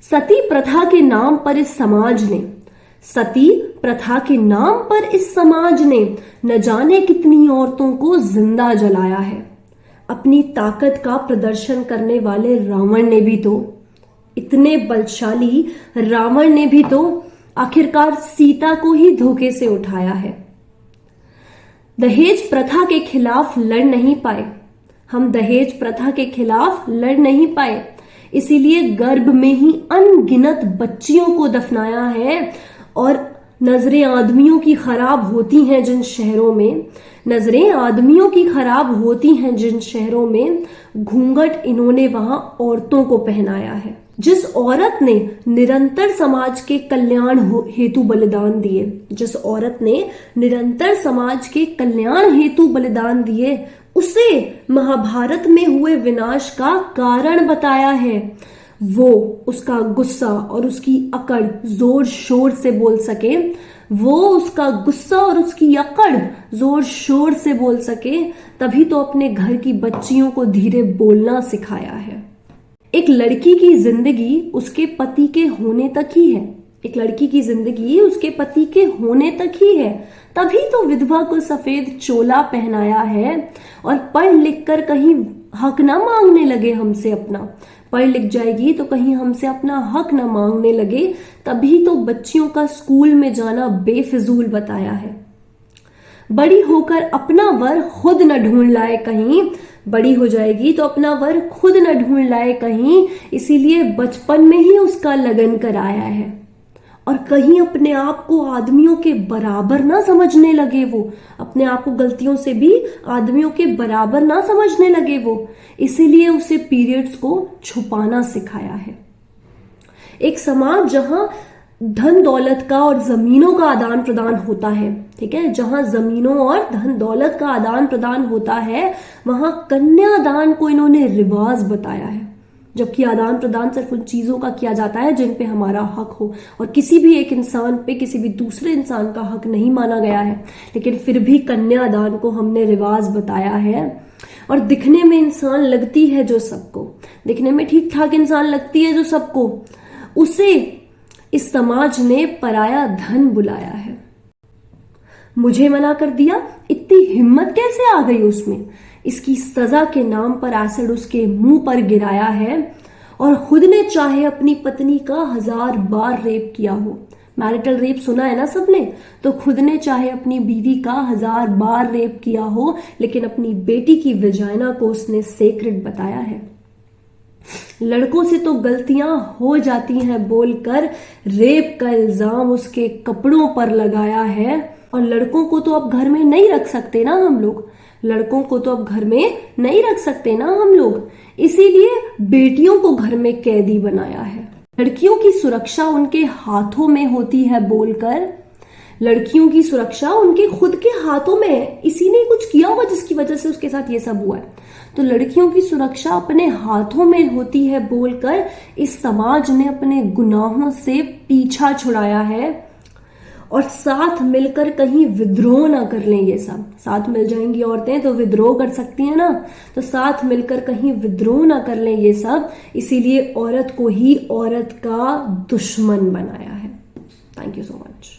सती प्रथा के नाम पर इस समाज ने सती प्रथा के नाम पर इस समाज ने न जाने कितनी औरतों को जिंदा जलाया है। अपनी ताकत का प्रदर्शन करने वाले रावण ने भी तो, इतने बलशाली रावण ने भी तो आखिरकार सीता को ही धोखे से उठाया है। दहेज प्रथा के खिलाफ लड़ नहीं पाए, हम दहेज प्रथा के खिलाफ लड़ नहीं पाए, इसीलिए गर्भ में ही अनगिनत बच्चियों को दफनाया है। और नजरें आदमियों की खराब होती हैं जिन शहरों में, नजरें आदमियों की खराब होती हैं जिन शहरों में, घूंघट इन्होंने वहां औरतों को पहनाया है। जिस औरत ने निरंतर समाज के कल्याण हेतु बलिदान दिए, जिस औरत ने निरंतर समाज के कल्याण हेतु बलिदान दिए, उसे महाभारत में हुए विनाश का कारण बताया है। वो उसका गुस्सा और उसकी अकड़ जोर शोर से बोल सके, वो उसका गुस्सा और उसकी अकड़ जोर शोर से बोल सके, तभी तो अपने घर की बच्चियों को धीरे बोलना सिखाया है। एक लड़की की जिंदगी उसके पति के होने तक ही है, एक लड़की की जिंदगी उसके पति के होने तक ही है, तभी तो विधवा को सफेद चोला पहनाया है। और पढ़ लिख कर कहीं हक ना मांगने लगे हमसे अपना, पढ़ लिख जाएगी तो कहीं हमसे अपना हक ना मांगने लगे, तभी तो बच्चियों का स्कूल में जाना बेफिजूल बताया है। बड़ी होकर अपना वर खुद न ढूंढ लाए कहीं, बड़ी हो जाएगी तो अपना वर खुद न ढूंढ लाए कहीं, इसीलिए बचपन में ही उसका लगन कराया है। और कहीं अपने आप को आदमियों के बराबर ना समझने लगे, वो अपने आप को गलतियों से भी आदमियों के बराबर ना समझने लगे वो, इसीलिए उसे पीरियड्स को छुपाना सिखाया है। एक समाज जहां धन दौलत का और जमीनों का आदान प्रदान होता है, ठीक है, जहां जमीनों और धन दौलत का आदान प्रदान होता है, वहां कन्यादान को इन्होंने रिवाज बताया है। जबकि आदान प्रदान सिर्फ उन चीजों का किया जाता है जिन पे हमारा हक हो, और किसी भी एक इंसान पे किसी भी दूसरे इंसान का हक नहीं माना गया है, लेकिन फिर भी कन्यादान को हमने रिवाज बताया है। और दिखने में इंसान लगती है जो सबको, दिखने में ठीक ठाक इंसान लगती है जो सबको, उसे इस समाज ने पराया धन बुलाया है। मुझे मना कर दिया, इतनी हिम्मत कैसे आ गई उसमें? इसकी सजा के नाम पर एसिड उसके मुंह पर गिराया है। और खुद ने चाहे अपनी पत्नी का 1000 बार रेप किया हो, मैरिटल रेप सुना है ना सबने, तो खुद ने चाहे अपनी बीवी का 1000 बार रेप किया हो, लेकिन अपनी बेटी की विजाइना को उसने सेक्रेड बताया है। लड़कों से तो गलतियां हो जाती हैं बोलकर रेप का इल्जाम उसके कपड़ों पर लगाया है। और लड़कों को तो अब घर में नहीं रख सकते ना हम लोग, लड़कों को तो अब घर में नहीं रख सकते ना हम लोग, इसीलिए बेटियों को घर में कैदी बनाया है। लड़कियों की सुरक्षा उनके हाथों में होती है बोलकर, लड़कियों की सुरक्षा उनके खुद के हाथों में है, इसी ने कुछ किया हुआ जिसकी वजह से उसके साथ ये सब हुआ है। तो लड़कियों की सुरक्षा अपने हाथों में होती है बोलकर इस समाज ने अपने गुनाहों से पीछा छुड़ाया है। और साथ मिलकर कहीं विद्रोह ना कर लें, ये सब साथ मिल जाएंगी औरतें तो विद्रोह कर सकती हैं ना, तो साथ मिलकर कहीं विद्रोह ना कर लें ये सब, इसीलिए औरत को ही औरत का दुश्मन बनाया है। Thank you so much.